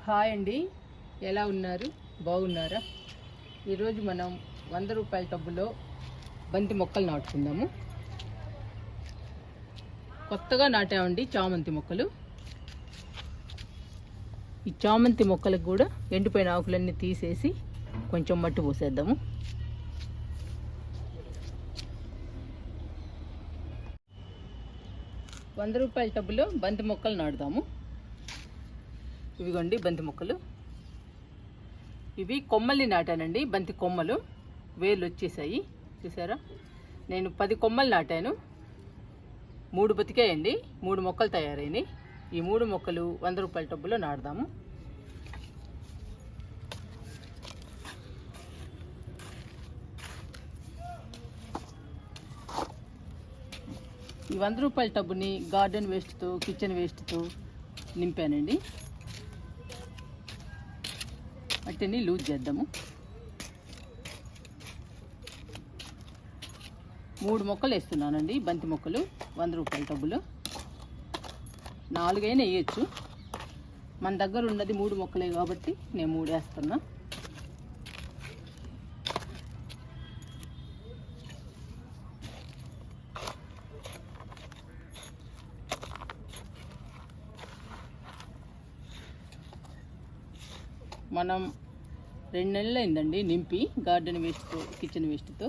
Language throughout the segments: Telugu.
హాయ్ అండి, ఎలా ఉన్నారు? బాగున్నారా? ఈరోజు మనం 100 రూపాయల టబ్బులో బంతి మొక్కలు నాటుకుందాము. కొత్తగా నాటామండి చామంతి మొక్కలు. ఈ చామంతి మొక్కలకు కూడా ఎండిపోయిన ఆకులన్నీ తీసేసి కొంచెం మట్టి పోసేద్దాము. రూపాయల టబ్బులో బంతి మొక్కలు నాటుదాము. ఇవిగోండి బంతి మొక్కలు. ఇవి కొమ్మల్ని నాటానండి, బంతి కొమ్మలు. వేర్లు వచ్చేసాయి, చూసారా? నేను 10 కొమ్మలు నాటాను, 3 బతికాయండి. 3 మొక్కలు తయారైనాయి. ఈ 3 మొక్కలు 100 రూపాయల టబ్బులో నాటుదాము. ఈ 100 రూపాయల టబ్బుని గార్డెన్ వేస్ట్తో, కిచెన్ వేస్ట్తో నింపానండి. మట్టిని లూజ్ చేద్దాము. 3 మొక్కలు వేస్తున్నానండి, బంతి మొక్కలు 100 రూపాయల టబ్బులో. 4 అయినా వేయచ్చు. మన దగ్గర ఉన్నది 3 మొక్కలే కాబట్టి నేను 3 వేస్తున్నా. మనం 2 నెలలు అయిందండి నింపి, గార్డెన్ వేస్ట్తో, కిచెన్ వేస్ట్తో.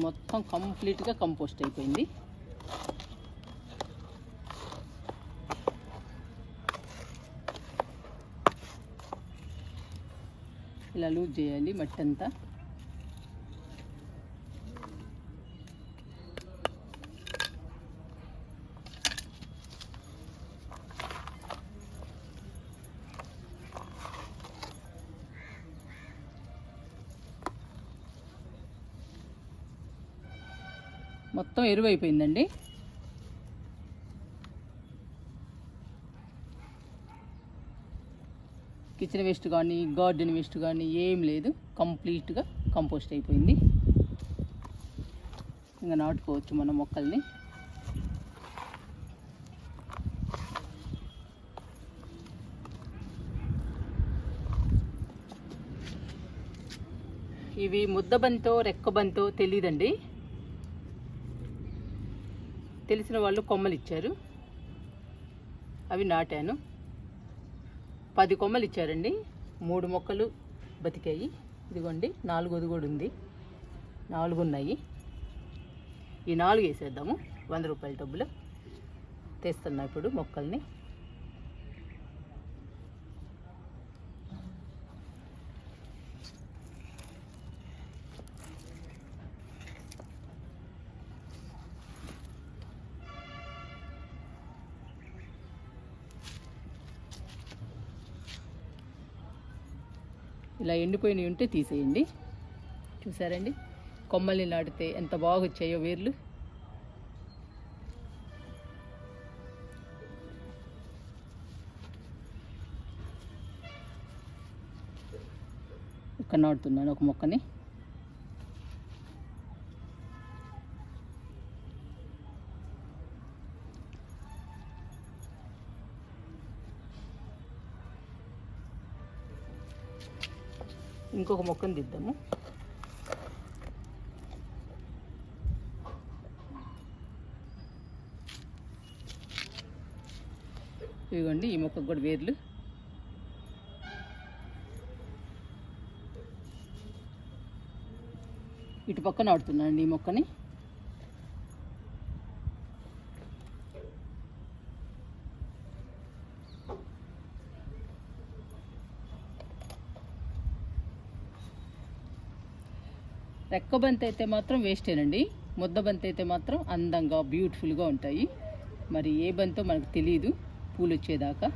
మొత్తం కంప్లీట్గా కంపోస్ట్ అయిపోయింది. ఇలా లూజ్ చేయాలి మట్టి అంతా. మొత్తం ఎరువు అయిపోయిందండి. కిచెన్ వేస్ట్ కానీ, గార్డెన్ వేస్ట్ కానీ ఏం లేదు, కంప్లీట్గా కంపోస్ట్ అయిపోయింది. ఇంకా నాటుకోవచ్చు మన మొక్కల్ని. ఇవి ముద్దబంతో రెక్కబంతో తెలియదండి, తెలిసిన వాళ్ళు కొమ్మలు ఇచ్చారు, అవి నాటాను. 10 కొమ్మలు ఇచ్చారండి, 3 మొక్కలు బతికాయి. ఇదిగోండి 4వది కూడా ఉంది, 4 ఉన్నాయి. ఈ 4 వేసేద్దాము 100 రూపాయల టబ్బులో. తెస్తున్నా ఇప్పుడు మొక్కల్ని. ఇలా ఎండిపోయినవి ఉంటే తీసేయండి. చూసారండి కొమ్మల్ని నాటితే ఎంత బాగా వచ్చాయో వేర్లు. ఇక్కడ నాటుతున్నాను ఒక మొక్కని. ఇంకొక మొక్కను దిద్దాము. ఇదిగోండి ఈ మొక్కకు కూడా వేర్లు. ఇటు పక్క నాటుతున్నానండి ఈ మొక్కని. రెక్కబంతి అయితే మాత్రం వేస్టేనండి, ముద్దబంతి అయితే మాత్రం అందంగా బ్యూటిఫుల్గా ఉంటాయి. మరి ఏ బంతో మనకు తెలియదు పూలు వచ్చేదాకా.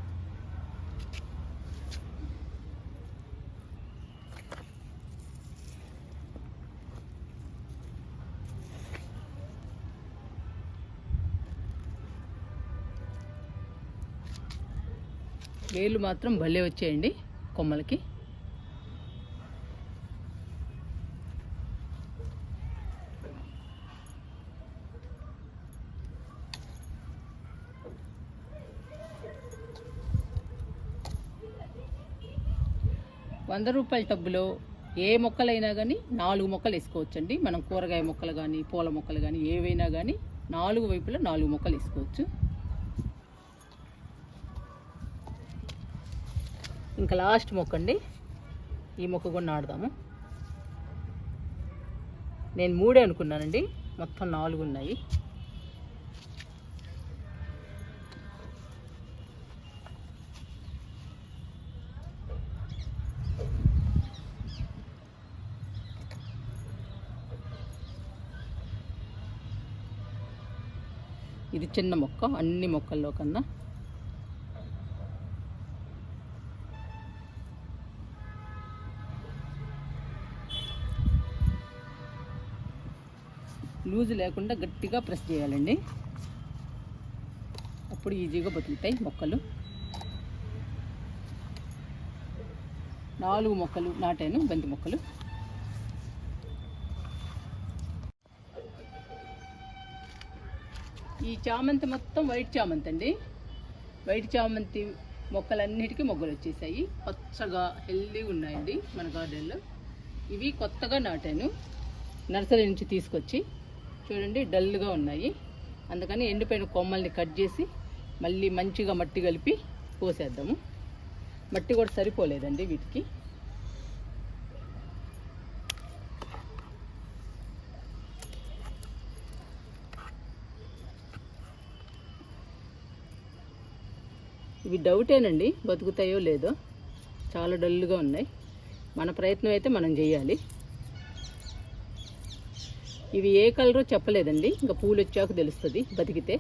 వేళ్ళు మాత్రం భలే వచ్చాయండి కొమ్మలకి. రూపాయల టబ్బులో ఏ మొక్కలైనా కానీ 4 మొక్కలు వేసుకోవచ్చండి. మనం కూరగాయ మొక్కలు కానీ పూల మొక్కలు కానీ ఏవైనా కానీ 4 వైపులా 4 మొక్కలు వేసుకోవచ్చు. ఇంకా లాస్ట్ మొక్క అండి, ఈ మొక్క కూడా నాటుదాము. నేను 3 అనుకున్నానండి, మొత్తం 4 ఉన్నాయి. ఇది చిన్న మొక్క అన్ని మొక్కల్లో కన్నా. లూజు లేకుండా గట్టిగా ప్రెస్ చేయాలండి, అప్పుడు ఈజీగా బతుకుతాయి మొక్కలు. 4 మొక్కలు నాటాను, బంతి మొక్కలు. ఈ చామంతి మొత్తం వైట్ చామంతి అండి. వైట్ చామంతి మొక్కలన్నిటికీ మొగ్గలు వచ్చేసాయి, పచ్చగా హెల్దీగా ఉన్నాయండి మన గార్డెన్లో. ఇవి కొత్తగా నాటాను, నర్సరీ నుంచి తీసుకొచ్చి. చూడండి డల్గా ఉన్నాయి, అందుకని ఎండిపోయిన కొమ్మల్ని కట్ చేసి మళ్ళీ మంచిగా మట్టి కలిపి పోసేద్దాము. మట్టి కూడా సరిపోలేదండి వీటికి. ఇవి డౌటేనండి, బతుకుతాయో లేదో, చాలా డల్గా ఉన్నాయి. మన ప్రయత్నం అయితే మనం చేయాలి. ఇవి ఏ కలరో చెప్పలేదండి, ఇంకా పూలు వచ్చాక తెలుస్తుంది బతికితే.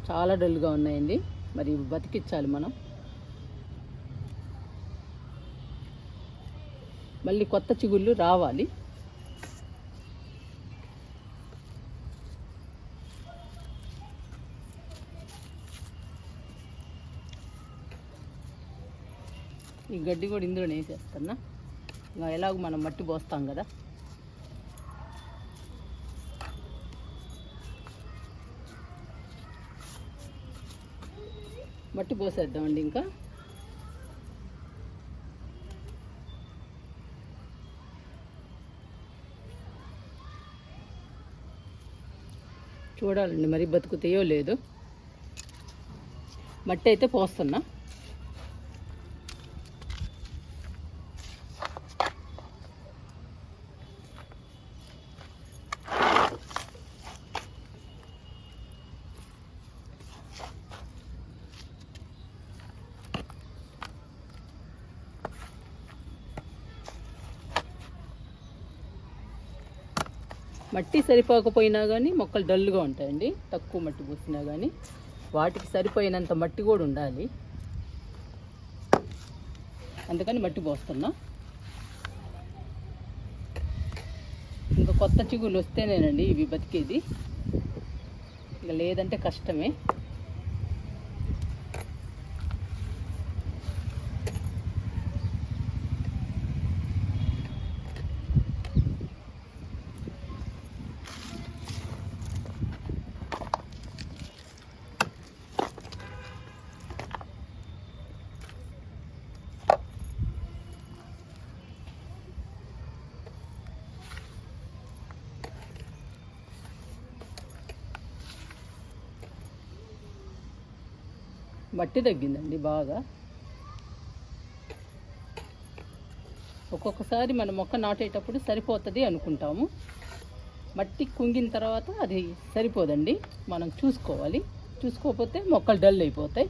చాలా డల్గా ఉన్నాయండి, మరి బతికించాలి మనం. మళ్ళీ కొత్త చిగుళ్ళు రావాలి. ఈ గడ్డి కూడా ఇందులోనే వేసేస్తున్నా, ఇంకా ఎలాగో మనం మట్టి పోస్తాం కదా. మట్టి పోసేద్దామండి. ఇంకా చూడాలండి మరి బతుకుతాయో లేదో. మట్టి అయితే పోస్తున్నా. మట్టి సరిపోకపోయినా కానీ మొక్కలు డల్గా ఉంటాయండి, తక్కువ మట్టి పోసినా కానీ. వాటికి సరిపోయినంత మట్టి కూడా ఉండాలి, అందుకని మట్టి పోస్తున్నా. ఇంకా కొత్త చిగుళ్ళు వస్తేనేనండి ఇవి బతికేది, ఇక లేదంటే కష్టమే. మట్టి తగ్గిందండి బాగా. ఒక్కొక్కసారి మన మొక్క నాటేటప్పుడు సరిపోతుంది అనుకుంటాము, మట్టి కుంగిన తర్వాత అది సరిపోదండి. మనం చూసుకోవాలి, చూసుకోకపోతే మొక్కలు డల్ అయిపోతాయి.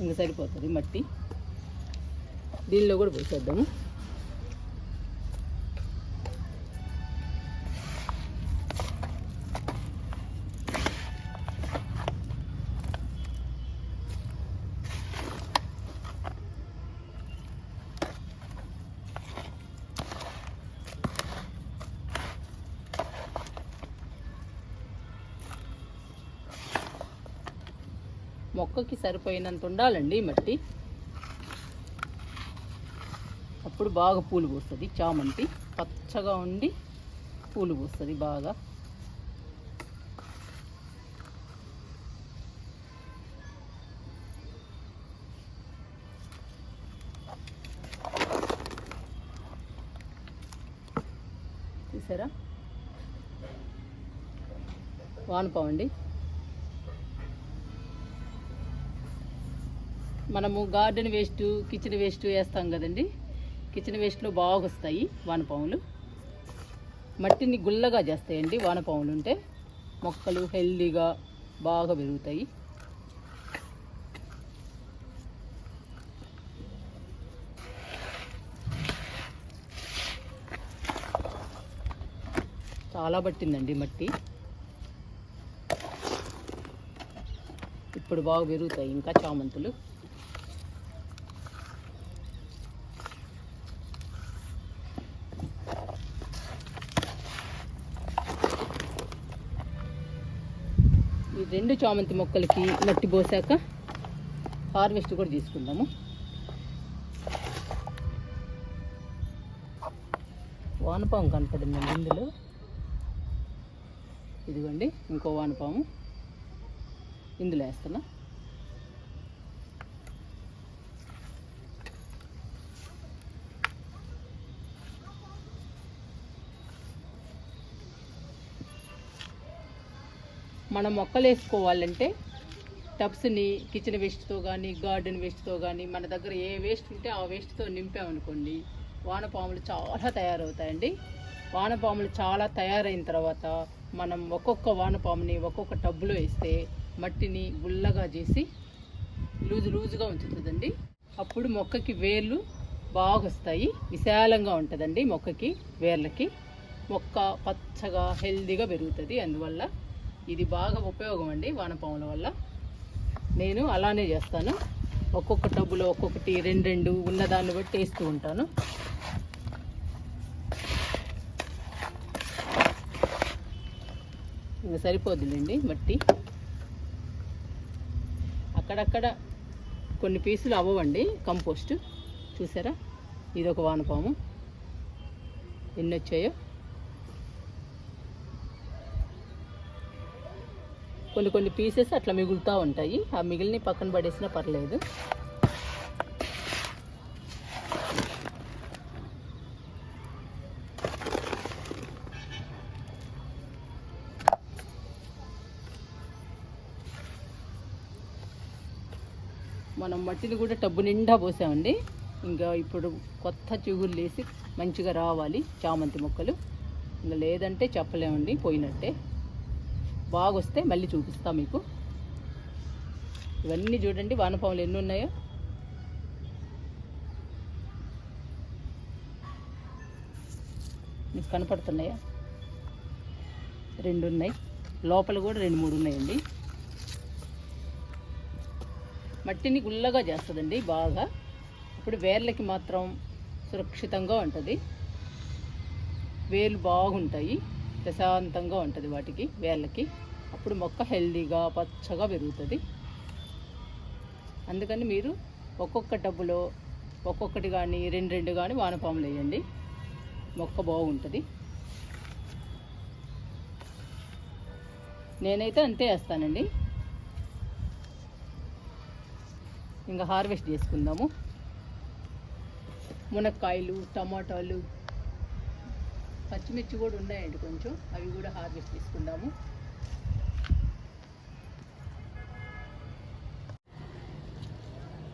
ఇంకా సరిపోతుంది మట్టి. దీనిలో కూడా పోసేద్దాము. మొక్కకి సరిపోయినంత ఉండాలండి మట్టి, అప్పుడు బాగా పూలు పూస్తుంది. చామంతి పచ్చగా ఉండి పూలు పూస్తుంది బాగా. చూసారా, వానపాము అండి. మనము గార్డెన్ వేస్ట్, కిచెన్ వేస్ట్ వేస్తాం కదండి. కిచెన్ వేస్ట్లో బాగా వస్తాయి వానపాములు. మట్టిని గుల్లగా చేస్తాయండి వానపాములు ఉంటే. మొక్కలు హెల్దీగా బాగా పెరుగుతాయి. చాలా పట్టిందండి మట్టి. ఇప్పుడు బాగా పెరుగుతాయి ఇంకా చామంతులు. ఈ 2 చామంతి మొక్కలకి మట్టి పోసాక హార్వెస్ట్ కూడా తీసుకుందాము. వానపాము కనపడిందండి ఇందులో. ఇదిగోండి ఇంకో వానపాము ఇందులో వేస్తున్నా. మనం మొక్కలు వేసుకోవాలంటే టబ్స్ని కిచెన్ వేస్ట్తో కానీ, గార్డెన్ వేస్ట్తో కానీ, మన దగ్గర ఏ వేస్ట్ ఉంటే ఆ వేస్ట్తో నింపామనుకోండి, వానపాములు చాలా తయారవుతాయండి. వానపాములు చాలా తయారైన తర్వాత మనం ఒక్కొక్క వానపాముని ఒక్కొక్క టబ్బులో వేస్తే మట్టిని గుల్లగా చేసి లూజుగా ఉంచుతుందండి. అప్పుడు మొక్కకి వేర్లు బాగా వస్తాయి, విశాలంగా ఉంటుందండి మొక్కకి, వేర్లకి. మొక్క పచ్చగా హెల్దీగా పెరుగుతుంది. అందువల్ల ఇది బాగా ఉపయోగం అండి వానపాముల వల్ల. నేను అలానే చేస్తాను. ఒక్కొక్క టబ్బులో ఒక్కొక్కటి 2 ఉన్నదాన్ని బట్టి వేస్తూ ఉంటాను. ఇంకా సరిపోద్దులేండి మట్టి. అక్కడక్కడ కొన్ని పీసులు అవ్వండి కంపోస్ట్. చూసారా, ఇది ఒక వానపాము ఎన్ని వచ్చాయో. కొన్ని పీసెస్ అట్లా మిగులుతూ ఉంటాయి. ఆ మిగిలిన పక్కన పడేసినా పర్లేదు. మనం మట్టిని కూడా టబ్బు నిండా పోసామండి. ఇంకా ఇప్పుడు కొత్త చిగుళ్ళు వేసి మంచిగా రావాలి చామంతి మొక్కలు. ఇంకా లేదంటే చెప్పలేమండి, పోయినట్టే. బాగా వస్తే మళ్ళీ చూపిస్తా మీకు. ఇవన్నీ చూడండి వానపాములు ఎన్ని ఉన్నాయో. మీకు కనపడుతున్నాయా? 2 ఉన్నాయి. లోపల కూడా 2-3 ఉన్నాయండి. మట్టిని గుల్లగా చేస్తుందండి బాగా. ఇప్పుడు వేర్లకి మాత్రం సురక్షితంగా ఉంటుంది. వేర్లు బాగుంటాయి, ప్రశాంతంగా ఉంటుంది వాటికి, వేర్లకి. అప్పుడు మొక్క హెల్దీగా పచ్చగా పెరుగుతుంది. అందుకని మీరు ఒక్కొక్క టబ్బులో ఒక్కొక్కటి కానీ 2 కానీ వానపాములు వేయండి, మొక్క బాగుంటుంది. నేనైతే అంతే వేస్తానండి. ఇంకా హార్వెస్ట్ చేసుకుందాము. మునక్కాయలు, టమాటాలు, పచ్చిమిర్చి కూడా ఉన్నాయండి కొంచెం, అవి కూడా హార్వెస్ట్ చేసుకుందాము.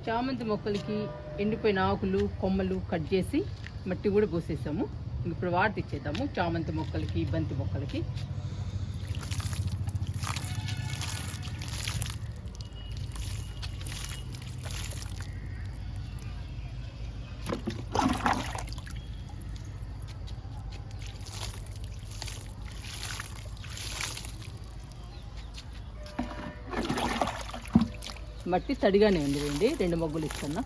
చామంతి మొక్కలకి ఎండిపోయిన ఆకులు, కొమ్మలు కట్ చేసి మట్టి కూడా పోసేసాము. ఇప్పుడు వాటర్ ఇచ్చేద్దాము చామంతి మొక్కలకి, బంతి మొక్కలకి. మట్టి తడిగానే ఉంది అండి. 2 మొగ్గులు ఇస్తున్నా.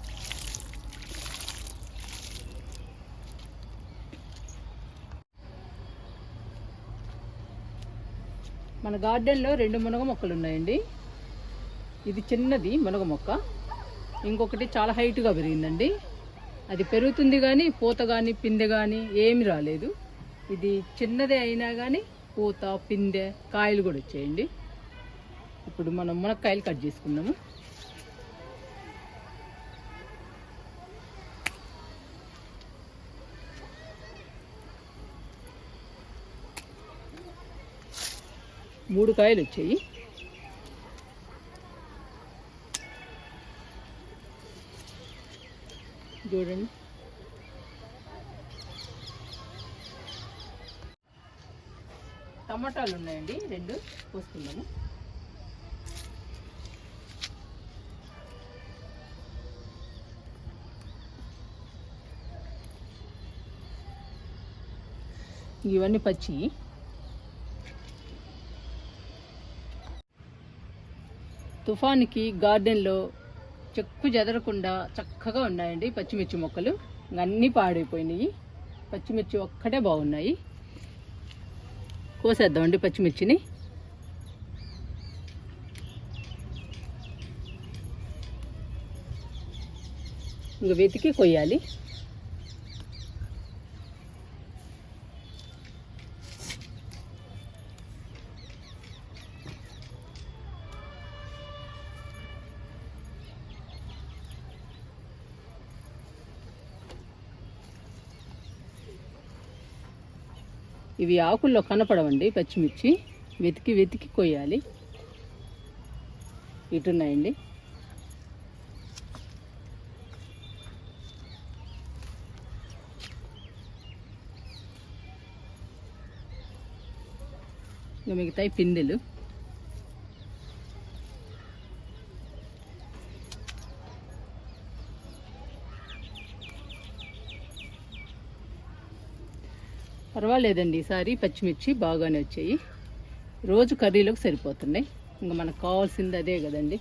మన గార్డెన్లో 2 మునగ మొక్కలు ఉన్నాయండి. ఇది చిన్నది మునగ మొక్క, ఇంకొకటి చాలా హైట్గా పెరిగిందండి. అది పెరుగుతుంది కానీ పూత కానీ పిందె కానీ ఏమి రాలేదు. ఇది చిన్నదే అయినా కానీ పూత పిందె కాయలు కూడా వచ్చాయండి. ఇప్పుడు మనం మునక్కాయలు కట్ చేసుకుందాము. మూడు కాయలు వచ్చాయి. చూడండి, టమాటాలు ఉన్నాయండి, 2 పోసుకుందాము. ఇవన్నీ పచ్చి. తుఫాన్కి గార్డెన్లో చెక్కు చెదరకుండా చక్కగా ఉన్నాయండి పచ్చిమిర్చి మొక్కలు. అన్నీ పాడైపోయినాయి, పచ్చిమిర్చి ఒక్కటే బాగున్నాయి. కోసేద్దామండి పచ్చిమిర్చిని. ఇంక వెతికి కొయ్యాలి. ఇవి ఆకుల్లో కనపడవండి పచ్చిమిర్చి, వెతికి వెతికి కొయ్యాలి. ఇటున్నాయండి. ఇంకా మిగతాయి పిందెలు. పర్వాలేదండి, ఈసారి పచ్చిమిర్చి బాగానే వచ్చాయి. రోజు కర్రీలోకి సరిపోతున్నాయి. ఇంకా మనకు కావాల్సింది అదే కదండి.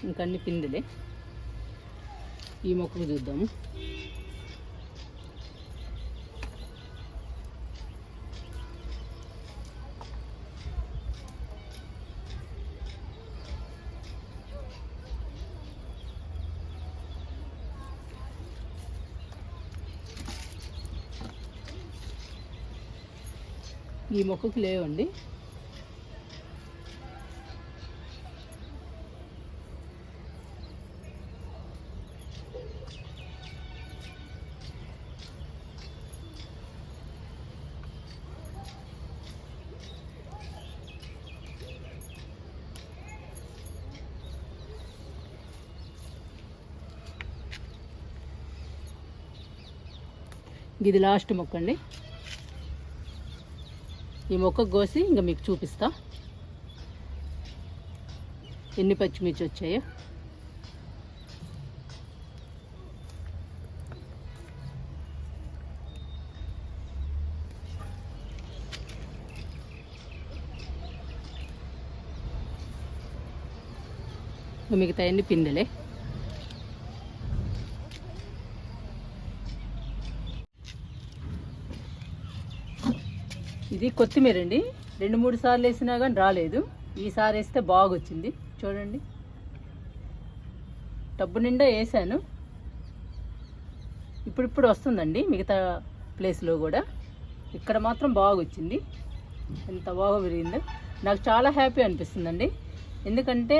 ఇంకన్ని పిందెలే. ఈ మొక్కకు చూద్దాము. ఈ మొక్కకు లేవండి. ఇది లాస్ట్ మొక్క అండి. ఈ మొక్క కోసి ఇంకా మీకు చూపిస్తా ఎన్ని పచ్చిమిర్చి వచ్చాయో. మిగతా అన్ని పిందెలే. ఇది కొత్తిమీర అండి. 2-3 సార్లు వేసినా కానీ రాలేదు. ఈసారి వేస్తే బాగా వచ్చింది. చూడండి, టబ్బు నిండా వేసాను. ఇప్పుడు వస్తుందండి మిగతా ప్లేస్లో కూడా. ఇక్కడ మాత్రం బాగా వచ్చింది. ఎంత బాగా పెరిగిందో నాకు చాలా హ్యాపీ అనిపిస్తుందండి. ఎందుకంటే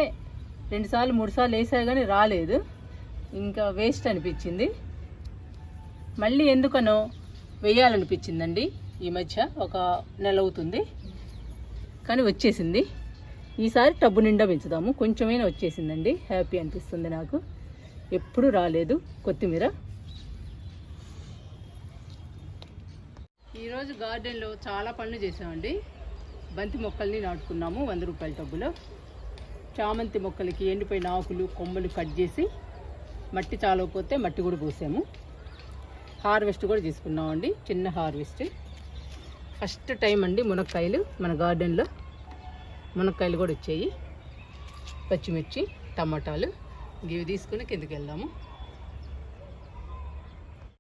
2 సార్లు 3 సార్లు వేసా కానీ రాలేదు. ఇంకా వేస్ట్ అనిపించింది. మళ్ళీ ఎందుకనో వేయాలనిపించిందండి. ఈ మధ్య ఒక నెల అవుతుంది కానీ వచ్చేసింది. ఈసారి టబ్బు నిండా పెంచుదాము. కొంచెమైనా వచ్చేసిందండి. హ్యాపీ అనిపిస్తుంది నాకు. ఎప్పుడు రాలేదు కొత్తిమీర. ఈరోజు గార్డెన్లో చాలా పనులు చేసామండి. బంతి మొక్కల్ని నాటుకున్నాము 100 రూపాయల టబ్బులో. చామంతి మొక్కలకి ఎండిపోయిన ఆకులు కొమ్మలు కట్ చేసి మట్టి చాలకపోతే మట్టి కూడా పోసాము. హార్వెస్ట్ కూడా చేసుకున్నామండి, చిన్న హార్వెస్ట్. ఫస్ట్ టైం అండి మునక్కాయలు మన గార్డెన్లో. మునక్కాయలు కూడా వచ్చాయి, పచ్చిమిర్చి, టమాటాలు. ఇవి తీసుకుని కిందకి వెళ్దాము.